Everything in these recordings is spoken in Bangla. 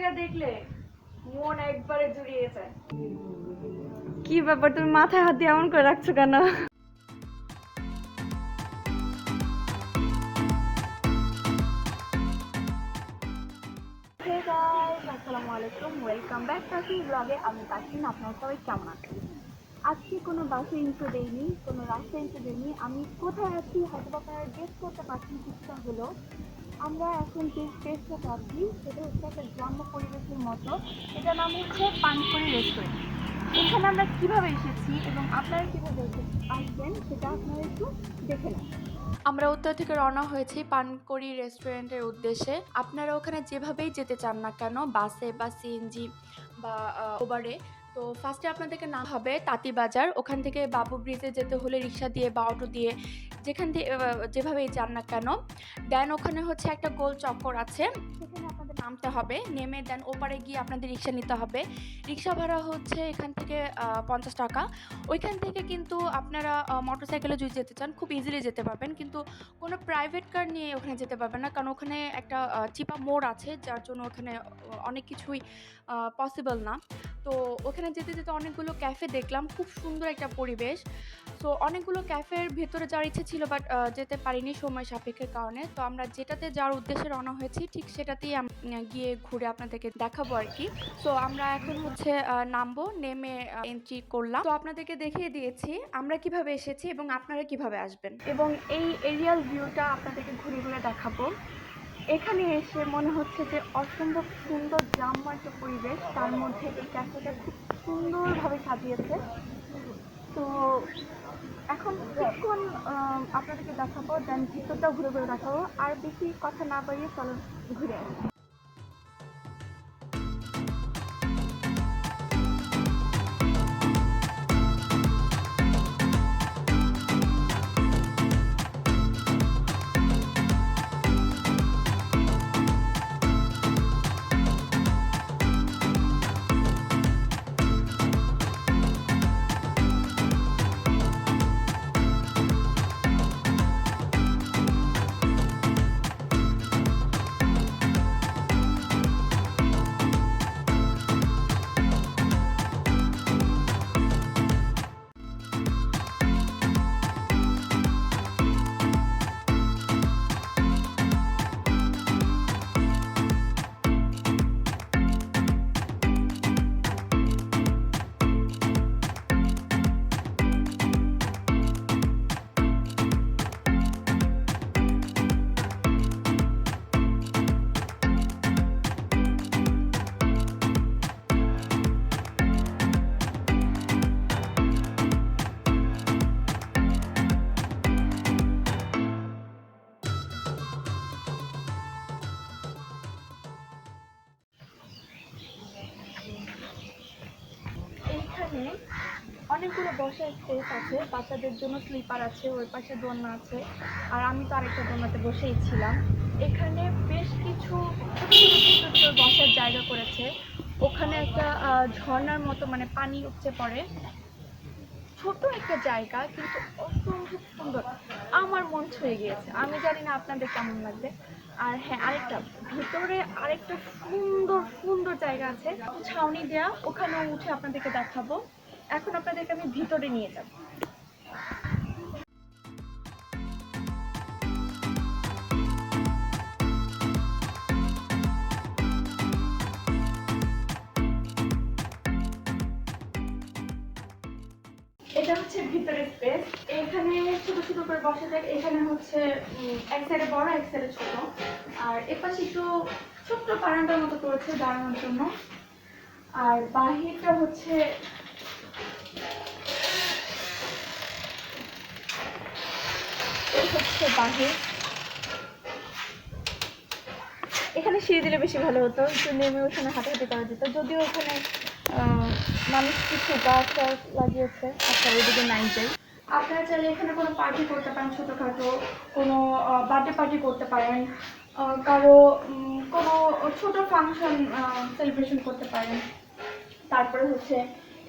জায়গা দেখলে মন একবারে জুড়িয়ে যায়। কি ব্যাপার, তুমি মাথায় হাত দিয়ে এমন করে রাখছো কেন? হে গাইস, আসসালামু আলাইকুম, ওয়েলকাম ব্যাক টু ব্লগে। আমি তাসমিন, আপনারা সবাই কেমন আছেন? আজকে কোনো বাসে ইন্ট্রো দেইনি, কোনো রাস্তা ইন্ট্রো দেইনি। আমি কোথায় আছি হয়তো আপনারা গেস করতে পারছেন। কিছুটা হলো আমরা এখন যে স্পেসটা আছি সেটা হচ্ছে একটা গ্রাম্য পরিবেশের মতো। এটার নাম হচ্ছে পানপুরি রেস্টুরেন্ট। এখানে আমরা কিভাবে এসেছি এবং আপনারা কিভাবে আসবেন সেটা আপনারা একটু দেখে নেন। আমরা উত্তর থেকে রওনা হয়েছি পানকড়ি রেস্টুরেন্টের উদ্দেশ্যে। আপনারা ওখানে যেভাবেই যেতে চান না কেন, বাসে বা সিএনজি বা ওবারে, তো ফার্স্টে আপনাদেরকে নাম হবে তাঁতিবাজার। ওখান থেকে বাবু ব্রিজে যেতে হলে রিক্সা দিয়ে বা অটো দিয়ে যেখান থেকে যেভাবেই যান না কেন, দেন ওখানে হচ্ছে একটা গোল চক্কর আছে, সেখানে আপনাদের নামতে হবে। নেমে দেন ওপারে গিয়ে আপনাদের রিক্সা নিতে হবে। রিক্সা ভাড়া হচ্ছে এখান থেকে 50 টাকা। ওইখান থেকে কিন্তু আপনারা মোটরসাইকেলে যদি যেতে চান খুব ইজিলি যেতে পারবেন, কিন্তু কোনো প্রাইভেট কার নিয়ে ওখানে যেতে পারবেন না, কারণ ওখানে একটা চিপা মোড় আছে, যার জন্য ওখানে অনেক কিছুই পসিবল না। তো ওখানে যেতে যেতে অনেকগুলো ক্যাফে দেখলাম, খুব সুন্দর একটা পরিবেশ। তো অনেকগুলো ক্যাফের ভেতরে যাওয়ার ইচ্ছে ছিল, বাট যেতে পারিনি সময় সাপেক্ষের কারণে। তো আমরা যেটাতে যাওয়ার উদ্দেশ্যে রওনা হয়েছি ঠিক সেটাতেই গিয়ে ঘুরে আপনাদেরকে দেখাবো আর কি। তো আমরা এখন হচ্ছে নামবো, নেমে এন্ট্রি করলাম। তো আপনাদেরকে দেখিয়ে দিয়েছি আমরা কিভাবে এসেছি এবং আপনারা কিভাবে আসবেন, এবং এই এরিয়াল ভিউটা আপনাদেরকে ঘুরে ঘুরে দেখাবো। এখানে এসে মনে হচ্ছে যে অসম্ভব সুন্দর গ্রাম্য একটা পরিবেশ, তার মধ্যে এই ক্যাফেটা খুব সুন্দরভাবে সাজিয়েছে। তো এখন কিছুক্ষণ আপনাদেরকে দেখাবো, দেন ভিতরটাও ঘুরে ঘুরে দেখাবো। আর বেশি কথা না বাড়িয়ে চলুন ঘুরে আসি। এইখানে অনেকগুলো বসার স্পেস আছে, বাচ্চাদের জন্য স্লিপার আছে, ওই পাশে দোলনা আছে, আর আমি তো আরেকটা দোলনাতে বসেই ছিলাম। এখানে বেশ কিছু ছোট ছোট ছোট বসার জায়গা করেছে। ওখানে একটা ঝর্ণার মতো, মানে পানি উপচে পড়ে, ছোট একটা জায়গা কিন্তু অসম্ভব সুন্দর। আমার মন ছুঁয়ে গিয়েছে, আমি জানি না আপনাদের কেমন লাগবে। আর হ্যাঁ, আরেকটা ভিতরে আরেকটা সুন্দর সুন্দর জায়গা আছে, ছাউনি দেয়া, ওখানে উঠে আপনাদেরকে দেখাবো। এখন আপনাদেরকে আমি ভিতরে নিয়ে যাব। এটা হচ্ছে ভিতরের স্পেস। এখানে ছোট ছোট করে বসা যায়। এখানে হচ্ছে এক সাইডে বড়, এক সাইডে ছোট, আর এপাশে একটু ছোট্ট বারান্দার মতো করেছে দাঁড়ানোর জন্য। আর বাহিরটা হচ্ছে বাহির। এখানে সিঁড়ি দিলে বেশি ভালো হতো, একটু নেমে ওখানে হাঁটাহাঁটি করা যেত, যদিও ওখানে মানুষ কিছু গাছ টাছ লাগিয়েছে। আচ্ছা, ওইদিকে নাই যাই। আপনারা চাইলে এখানে কোনো পার্টি করতে পারেন, ছোটোখাটো কোনো বার্থডে পার্টি করতে পারেন, কারো কোনো ছোট ফাংশন সেলিব্রেশন করতে পারেন। তারপরে হচ্ছে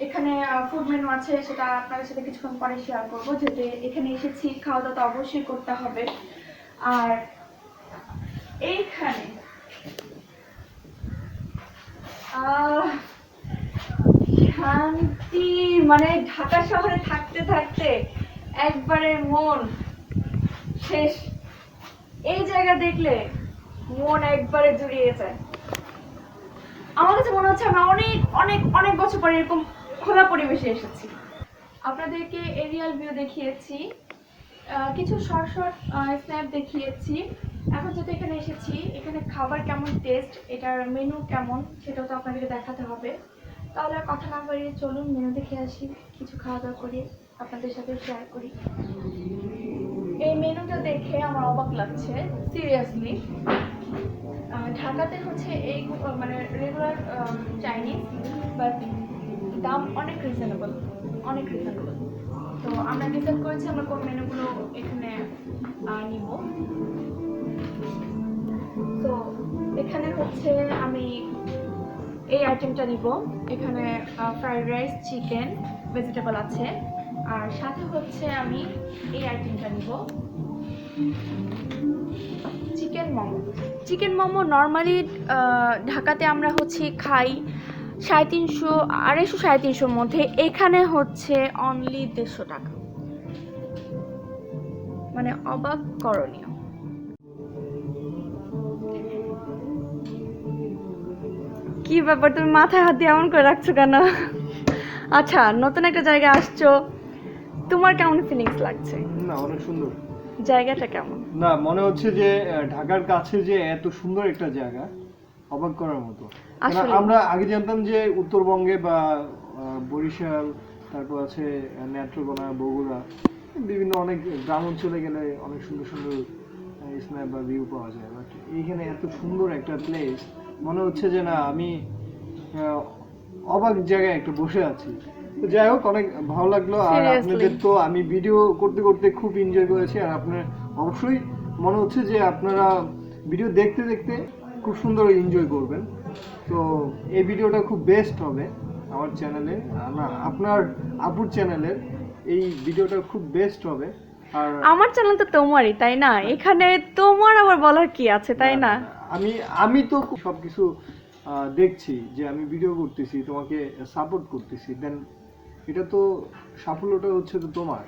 এখানে ফুড মেনু আছে, সেটা আপনাদের সাথে কিছুক্ষণ পরে শেয়ার করবো। যেহেতু এখানে এসেছি, খাওয়া দাওয়া তো অবশ্যই করতে হবে। আর এইখানে আহ শান্তি, মানে ঢাকা শহরে থাকতে থাকতে একবারে মন শেষ। এই জায়গা দেখলে মন একবারে জুড়িয়ে যায়। আমার কাছে মনে হচ্ছে আমরা অনেক অনেক অনেক বছর পরে এরকম খোলা পরিবেশে এসেছি। আপনাদেরকে এরিয়াল ভিউ দেখিয়েছি, কিছু শর্ট শর্ট স্ন্যাপ দেখিয়েছি। এখন যেহেতু এখানে এসেছি, এখানে খাবার কেমন টেস্ট, এটার মেনু কেমন সেটাও তো আপনাদেরকে দেখাতে হবে। তাহলে আর কথা না বাড়িয়ে চলুন মেনু দেখে আসি, কিছু খাওয়া দাওয়া করি, আপনাদের সাথে শেয়ার করি। এই মেনুটা দেখে আমার অবাক লাগছে সিরিয়াসলি। ঢাকাতে হচ্ছে এই মানে রেগুলার চাইনিজ, বাট দাম অনেক রিজনেবল, অনেক রিজনেবল। তো আমরা ডিসাইড করেছি আমরা কোন মেনুগুলো এখানে নিব। তো এখানে হচ্ছে আমি এই আইটেমটা নিব। এখানে ফ্রাইড রাইস, চিকেন, ভেজিটেবল আছে। আর সাথে হচ্ছে আমি এই আইটেমটা নিব, chicken momo. Chicken momo normally ঢাকাতে আমরা হচ্ছে খাই 350, 250, 350 মধ্যে। এখানে হচ্ছে অনলি 150 টাকা, মানে অবাক করণীয়। কি ব্যাপার, তুমি মাথায় হাত দিয়ে এমন করে রাখছো কেন? আচ্ছা, নতুন একটা জায়গা আসছো, তোমার কেমন ফিলিংস লাগছে? না, অনেক সুন্দর জায়গাটা কেমন? না, মনে হচ্ছে যে ঢাকার কাছে যে এত সুন্দর একটা জায়গা, অবাক করার মতো। কারণ আসলে আমরা আগে জানতাম যে উত্তরবঙ্গে বা বরিশাল, তারপর আছে নেত্রকোনা, বগুড়া, বিভিন্ন অনেক গ্রাম অঞ্চলে গেলে অনেক সুন্দর সুন্দর স্ন্যাপ বা ভিউ পাওয়া যায়। বাট এইখানে এত সুন্দর একটা প্লেস, মনে হচ্ছে যে না, আমি অবাক জায়গায় একটু বসে আছি। তো যাই হোক, অনেক ভালো লাগলো। আর Seriously? আপনাদের তো আমি ভিডিও করতে করতে খুব এনজয় করেছি। আর আপনার অবশ্যই মনে হচ্ছে যে আপনারা ভিডিও দেখতে দেখতে খুব সুন্দর এনজয় করবেন। তো এই ভিডিওটা খুব বেস্ট হবে আমার চ্যানেলে, আপনার আপুর চ্যানেলের এই ভিডিওটা খুব বেস্ট হবে। আর আমার চ্যানেল তো তোমারই, তাই না? এখানে তোমার আবার বলার কি আছে, তাই না? আমি তো সবকিছু দেখছি যে আমি ভিডিও করতেছি, তোমাকে সাপোর্ট করতেছি, দেন এটা তো সাফল্যটা হচ্ছে তো তোমার,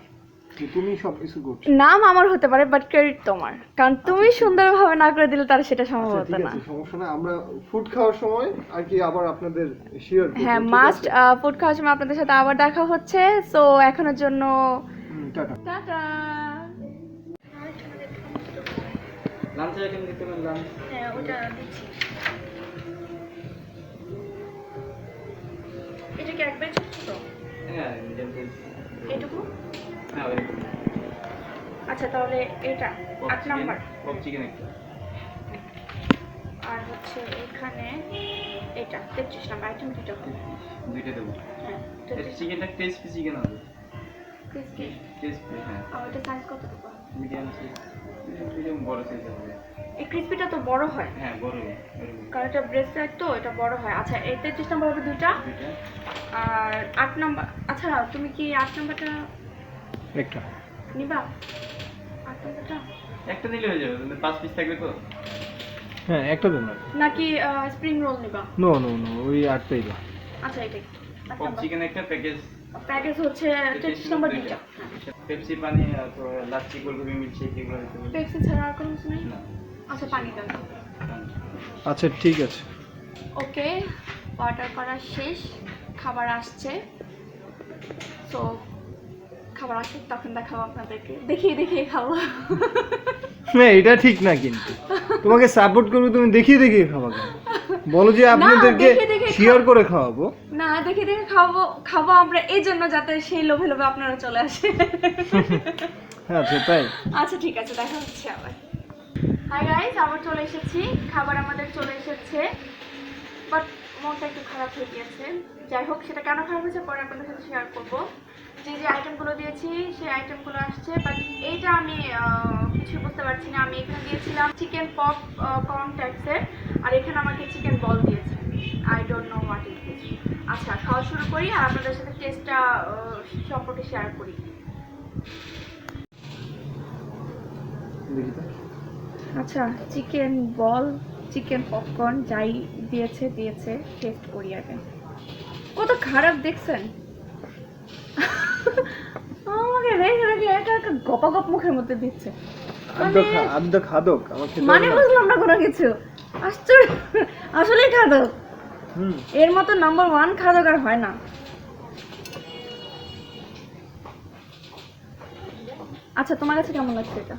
যে তুমি সবকিছু করছো। নাম আমার হতে পারে, বাট ক্রেডিট তোমার, কারণ তুমি সুন্দরভাবে না করে দিলে তার সেটা সম্ভব আচ্ছা, হতো ঠিক না। আছে, সমস্যা না। আমরা ফুড খাওয়ার সময় আর কি আবার আপনাদের শেয়ার করব। হ্যাঁ, ঠিক মাস্ট আছে? ফুড খাওয়ার সময় আপনাদের সাথে আবার দেখা হচ্ছে। সো এখনের জন্য টাটা। টাটা। লাঞ্চের আইটেম দিতে পারেন, লাঞ্চ। হ্যাঁ, ওটা দিচ্ছি। এটা কি একবারে ছোট ছোট? হ্যাঁ, মিডিয়াম সাইজ। এটুকু? হ্যাঁ, ওইরকম। আচ্ছা, তাহলে এটা 8 নাম্বার। পপ চিকেন একটা। আর হচ্ছে এখানে এটা 33 নাম্বার আইটেম দুটো। দুইটা দেবো। হ্যাঁ, এটা চিকেনটা ক্রিসপি চিকেন হবে। ক্রিসপি। ক্রিসপি, হ্যাঁ। আর এটা সাইজ কত দেবো? Medium size. মিডিয়াম বড় সাইজ হবে। এই ক্রিসপিটা তো বড় হয়, হ্যাঁ, বড় এরকম। কারণ এটা ব্রেস্ট সাইড তো, এটা বড় হয়। আচ্ছা, এই 33 নাম্বার হবে দুটা। দুইটা। আর 8 নাম্বার, আচ্ছা তুমি কি 8 নাম্বারটা একটা। নিবা? 8 নাম্বারটা একটা নিলে হয়ে যাবে, 5 পিস থাকবে তো। হ্যাঁ, একটা দেন না। নাকি স্প্রিং রোল নিবা? নো নো নো, ওই আটটাই দাও। আচ্ছা, এটাই 8 পপ নাম্বার। চিকেন একটা প্যাকেজ, প্যাকেজ হচ্ছে 33 নাম্বার দুইটা। পেপসি পানি, তো লাচ্ছি, গোলগোপি, মিল্কশেক এগুলো দিতে হবে। পেপসি ছাড়া আর কোনো কিছু নেই? না। আচ্ছা, পানি দেন। আচ্ছা, ঠিক আছে। ওকে, অর্ডার করা শেষ, খাবার আসছে। সো খাবার আসছে, তখন দেখাবো আপনাদেরকে, দেখিয়ে দেখিয়ে খাবো। হ্যাঁ, এটা ঠিক না, কিন্তু তোমাকে সাপোর্ট করবে, তুমি দেখিয়ে দেখিয়ে খাওয়া কেন? বলো যে আপনাদেরকে দেখিয়ে দেখিয়ে শেয়ার করে খাওয়াবো। না, দেখে দেখে খাবো খাবো আমরা এই জন্য, যাতে সেই লোভে লোভে আপনারা চলে আসে। আচ্ছা, তাই। আচ্ছা, ঠিক আছে, দেখা হচ্ছে আবার। হাই গাইস, আবার চলে এসেছি, খাবার আমাদের চলে এসেছে, বাট মনটা একটু খারাপ হয়ে গিয়েছে। যাই হোক, সেটা কেন খারাপ হয়েছে পরে আপনাদের সাথে শেয়ার করবো। যে যে আইটেমগুলো দিয়েছি সেই আইটেমগুলো আসছে, বাট এইটা আমি কিছু বুঝতে পারছি না। আমি এখানে দিয়েছিলাম চিকেন পপ কর্ন টাইপসের, আর এখানে আমাকে চিকেন বল দিয়েছে। I don't know what is this. আচ্ছা, খাওয়া শুরু করি আর আপনাদের সাথে টেস্টটা সম্পর্কে শেয়ার করি। দেখি তো। আচ্ছা, চিকেন বল চিকেন পপকর্ন যাই দিয়েছে টেস্ট করি আগে। কত খারাপ দেখছেন, আমাকে রেখে রেখে একা একা গপাগপ মুখের মধ্যে দিচ্ছে। আদ্য খাদক আমার খেতে মানে হবে না। বুঝলাম না কোনো কিছু, আশ্চর্য, আসলে খাদক। হুম এর মতো নাম্বার 1 খাদক আর হয় না। আচ্ছা তোমার কাছে কেমন লাগছে এটা?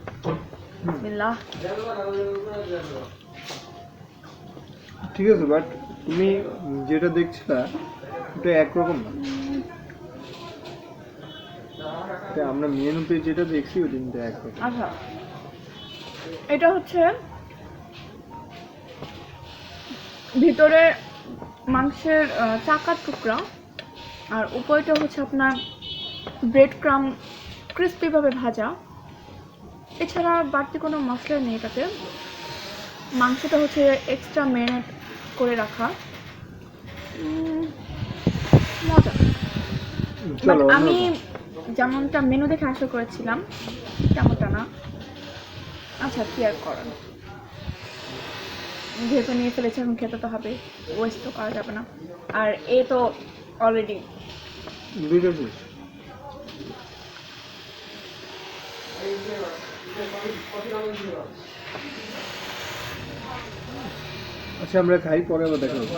বিসমিল্লাহ। ঠিক আছে, বাট তুমি যেটা দেখছিলা ওটা একরকম না। এটা আমরা মেনুতে যেটা দেখছি ওটা কিন্তু একরকম। আচ্ছা এটা হচ্ছে ভিতরে মাংসের চাকার টুকরা, আর উপরটা হচ্ছে আপনার ব্রেড ক্রাম ক্রিস্পি ভাবে ভাজা। এছাড়া বাড়তি কোনো মশলা নেই এটাতে। মাংসটা হচ্ছে এক্সট্রা ম্যারিনেট করে রাখা। মজা। But চলো আমি যেমনটা মেনু দেখে আশা করেছিলাম তেমনটা না। আচ্ছা কি আর করার, যেহেতু নিয়ে ফেলেছে এখন খেতে তো হবে, ওয়েস্ট তো করা যাবে না। আর এ তো অলরেডি দুইটা শেষ। আচ্ছা আমরা খাই, পরে আবার দেখা হবে।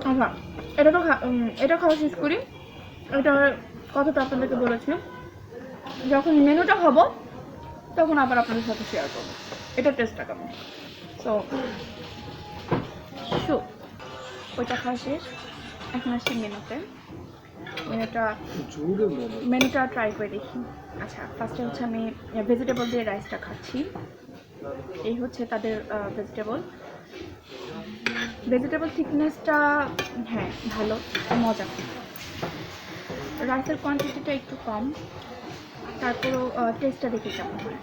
আচ্ছা এটা খাওয়া শেষ করি। এটার কথাটা আপনাদেরকে বলেছি, যখন মেনুটা হবো তখন আবার আপনাদের সাথে শেয়ার করবো এটা টেস্টটা কেমন। সো ওইটা খাওয়া শেষ, এখন আসছি মেনুতে। জোরে বলো। মেনুটা ট্রাই করে দেখি। আচ্ছা ফার্স্টে হচ্ছে আমি ভেজিটেবল দিয়ে রাইসটা খাচ্ছি। এই হচ্ছে তাদের ভেজিটেবল থিকনেসটা, হ্যাঁ ভালো, মজা। রাইসের কোয়ান্টিটিটা একটু কম, তারপরেও টেস্টটা দেখি কেমন হয়।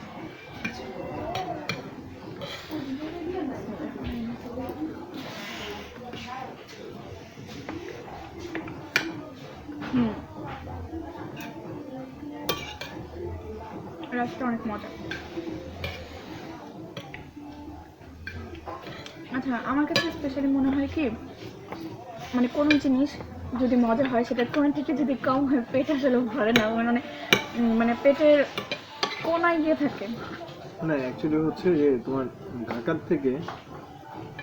রাইসটা অনেক মজা। আচ্ছা আমার কাছে স্পেশালি মনে হয় কি, মানে কোনো জিনিস যদি মজা হয় সেটার কোয়ান্টিটি যদি কম হয় পেট আসলে ভরে না, মানে পেটের কোনায় গিয়ে থাকে। না অ্যাকচুয়ালি হচ্ছে যে তোমার ঢাকার থেকে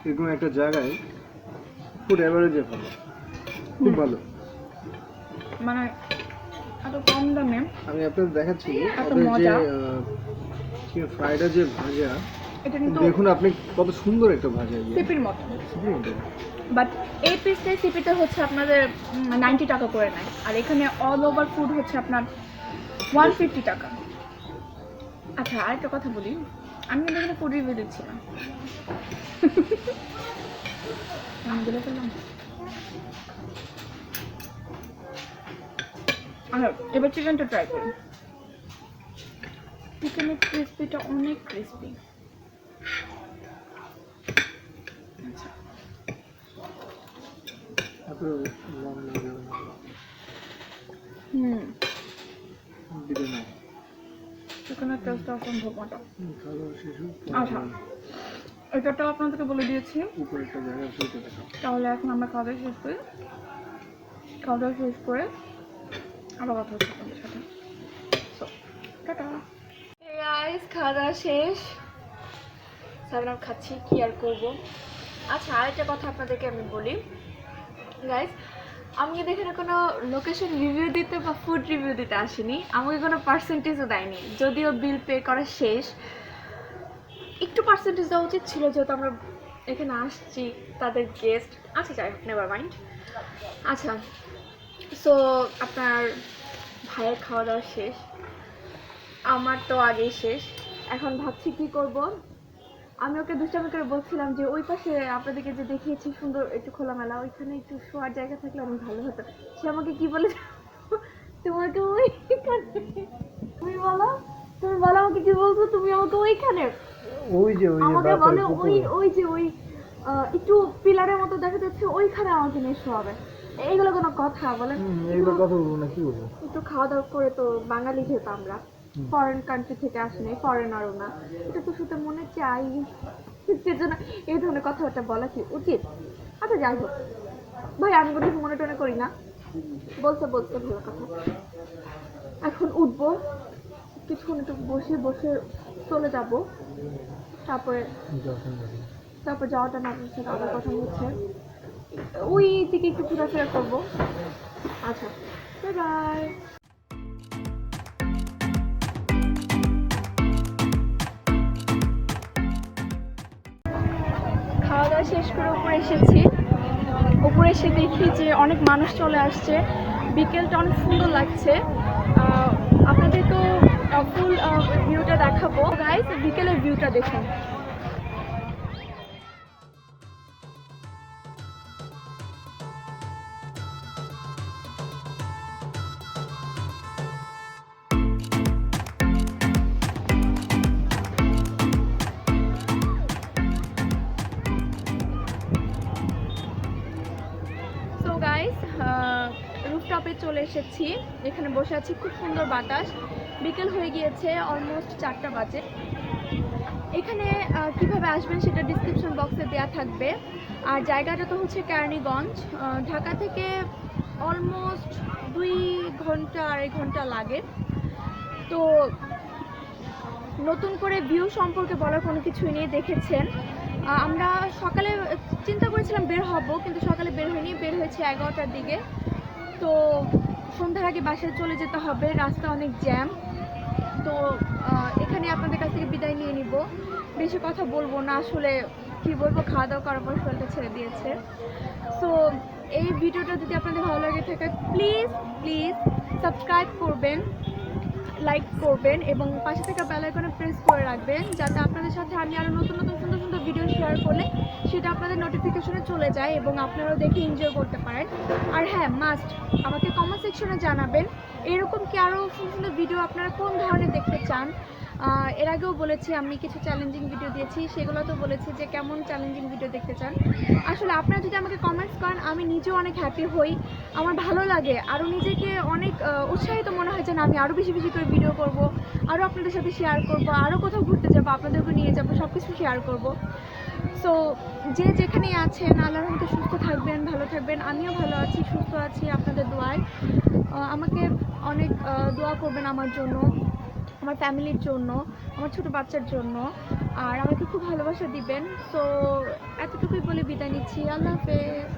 এরকম একটা জায়গায় ফুড অ্যাভারেজে ভালো, খুব ভালো। মানে এত কম দামে আমি আপনাদের দেখাচ্ছি এত ওদের যে মজা। ফ্রাইডা যে ভাজা, এটা কিন্তু দেখুন আপনি কত সুন্দর একটা ভাজা। সিপির মতো, বাট এই পিসটাই সিপিতে হচ্ছে আপনাদের 90 টাকা করে নেয়, আর এখানে অল ওভার ফুড হচ্ছে আপনার 150 টাকা। আচ্ছা আরেকটা কথা বলি, আমি কিন্তু এখানে ফুড রিভিউ দিচ্ছিলাম। আমি বলে ফেললাম। আচ্ছা এবার চিকেনটা ট্রাই করি। চিকেনের ক্রিসপিটা অনেক ক্রিসপি। চিকেনের টেস্টটা অসম্ভব মজা। আচ্ছা এটাটাও আপনাদেরকে বলে দিয়েছি, তাহলে এখন আমরা খাওয়া দাওয়া শেষ করি। খাওয়া দাওয়া শেষ করে আবার কথা হচ্ছে আপনাদের সাথে। টাটা গাইস, খাওয়া দাওয়া শেষ, সাবনাম খাচ্ছি, কি আর করবো। আচ্ছা আরেকটা কথা আপনাদেরকে আমি বলি গাইস, আমি কিন্তু এখানে কোনো লোকেশন রিভিউ দিতে বা ফুড রিভিউ দিতে আসিনি, আমাকে কোনো পার্সেন্টেজও দেয়নি। যদিও বিল পে করা শেষ, একটু পার্সেন্টেজ দেওয়া উচিত ছিল, যেহেতু আমরা এখানে আসছি তাদের গেস্ট। আচ্ছা যাই হোক, নেভার মাইন্ড। আচ্ছা সো আপনার ভাইয়ের খাওয়া দাওয়া শেষ, আমার তো আগেই শেষ। এখন ভাবছি কি করব। আমি ওকে দুষ্টামি করে বলছিলাম যে ওই পাশে আপনাদেরকে যে দেখিয়েছি সুন্দর একটু খোলামেলা, ওইখানে একটু শোয়ার জায়গা থাকলে অনেক ভালো হতো। সে আমাকে কি বলে, তোমাকে ওইখানে, তুমি বলো আমাকে কি বলছো, তুমি আমাকে ওইখানে, আমাকে বলে ওই যে ওই একটু পিলারের মতো দেখা যাচ্ছে ওইখানে আমাকে নিয়ে শোয়াবে। এইগুলো কোনো কথা বলেন? এগুলো কথা বলবো না, কি বলবো। একটু খাওয়া দাওয়া করে, তো বাঙালি যেহেতু আমরা, ফরেন কান্ট্রি থেকে আসেনি, ফরেনারও না, এটা তো শুধু মনে চাই। সেজন্য এই ধরনের কথাবার্তা বলা কি উচিত? আচ্ছা যাই হোক ভাই, আমি কোনো কিছু মনে টনে করি না। বলতে বলতে ভালো কথা। এখন উঠবো, কিছুক্ষণ একটু বসে বসে চলে যাব, তারপরে তারপর যাওয়াটা না আপনার সাথে আবার কথা হচ্ছে, ওই দিকে একটু ঘোরাফেরা করবো। আচ্ছা, বাই বাই। খাওয়া দাওয়া শেষ করে উপরে এসেছি। উপরে এসে দেখি যে অনেক মানুষ চলে আসছে, বিকেলটা অনেক সুন্দর লাগছে। আপনাদেরকেও ফুল ভিউটা দেখাবো। গাইস, বিকেলের ভিউটা দেখুন। সো গাইস, রুফটপে চলে এসেছি, এখানে বসে আছি, খুব সুন্দর বাতাস। বিকেল হয়ে গিয়েছে, অলমোস্ট 4টা বাজে। এখানে কিভাবে আসবেন সেটা ডিসক্রিপশন বক্সে দেওয়া থাকবে। আর জায়গাটা তো হচ্ছে কেরানীগঞ্জ, ঢাকা থেকে অলমোস্ট 2 ঘন্টা 2.5 ঘন্টা লাগে। তো নতুন করে ভিউ সম্পর্কে বলার কোনো কিছুই নেই, দেখেছেন। আমরা সকালে চিন্তা করেছিলাম বের হব, কিন্তু সকালে বের হয়নি, বের হয়েছে 11টার দিকে। তো সন্ধ্যার আগে বাসায় চলে যেতে হবে, রাস্তা অনেক জ্যাম। তো এখানে আপনাদের কাছ থেকে বিদায় নিয়ে নিব, বেশি কথা বলবো না, আসলে কি বলবো, খাওয়া দাওয়া করার পর শরীরটা ছেড়ে দিয়েছে। সো এই ভিডিওটা যদি আপনাদের ভালো লাগে থাকে, প্লিজ প্লিজ সাবস্ক্রাইব করবেন, লাইক করবেন এবং পাশে থাকা বেল আইকনে প্রেস করে রাখবেন, যাতে আপনাদের সাথে আমি আরও নতুন নতুন সুন্দর সুন্দর ভিডিও শেয়ার করলে সেটা আপনাদের নোটিফিকেশনে চলে যায় এবং আপনারাও দেখে এনজয় করতে পারেন। আর হ্যাঁ, মাস্ট আমাকে কমেন্ট সেকশনে জানাবেন এরকম কি আরও সুন্দর সুন্দর ভিডিও আপনারা কোন ধরনের দেখতে চান। এর আগেও বলেছি আমি কিছু চ্যালেঞ্জিং ভিডিও দিয়েছি, সেগুলো তো বলেছি যে কেমন চ্যালেঞ্জিং ভিডিও দেখতে চান। আসলে আপনারা যদি আমাকে কমেন্টস করেন, আমি নিজেও অনেক হ্যাপি হই, আমার ভালো লাগে, আরও নিজেকে অনেক উৎসাহিত মনে হয় যে না, আমি আরও বেশি বেশি করে ভিডিও করব, আরও আপনাদের সাথে শেয়ার করব, আরও কোথাও ঘুরতে যাবো, আপনাদেরকে নিয়ে যাবো, সব কিছু শেয়ার করব। সো যে যেখানেই আছেন, আল্লাহর রহমতে সুস্থ থাকবেন, ভালো থাকবেন। আমিও ভালো আছি, সুস্থ আছি আপনাদের দোয়ায়। আমাকে অনেক দোয়া করবেন আমার জন্য, আমার ফ্যামিলির জন্য, আমার ছোট বাচ্চার জন্য, আর আমাকে খুব ভালোবাসা দিবেন। সো এতটুকুই বলে বিদায় নিচ্ছি। আল্লাহ হাফেজ।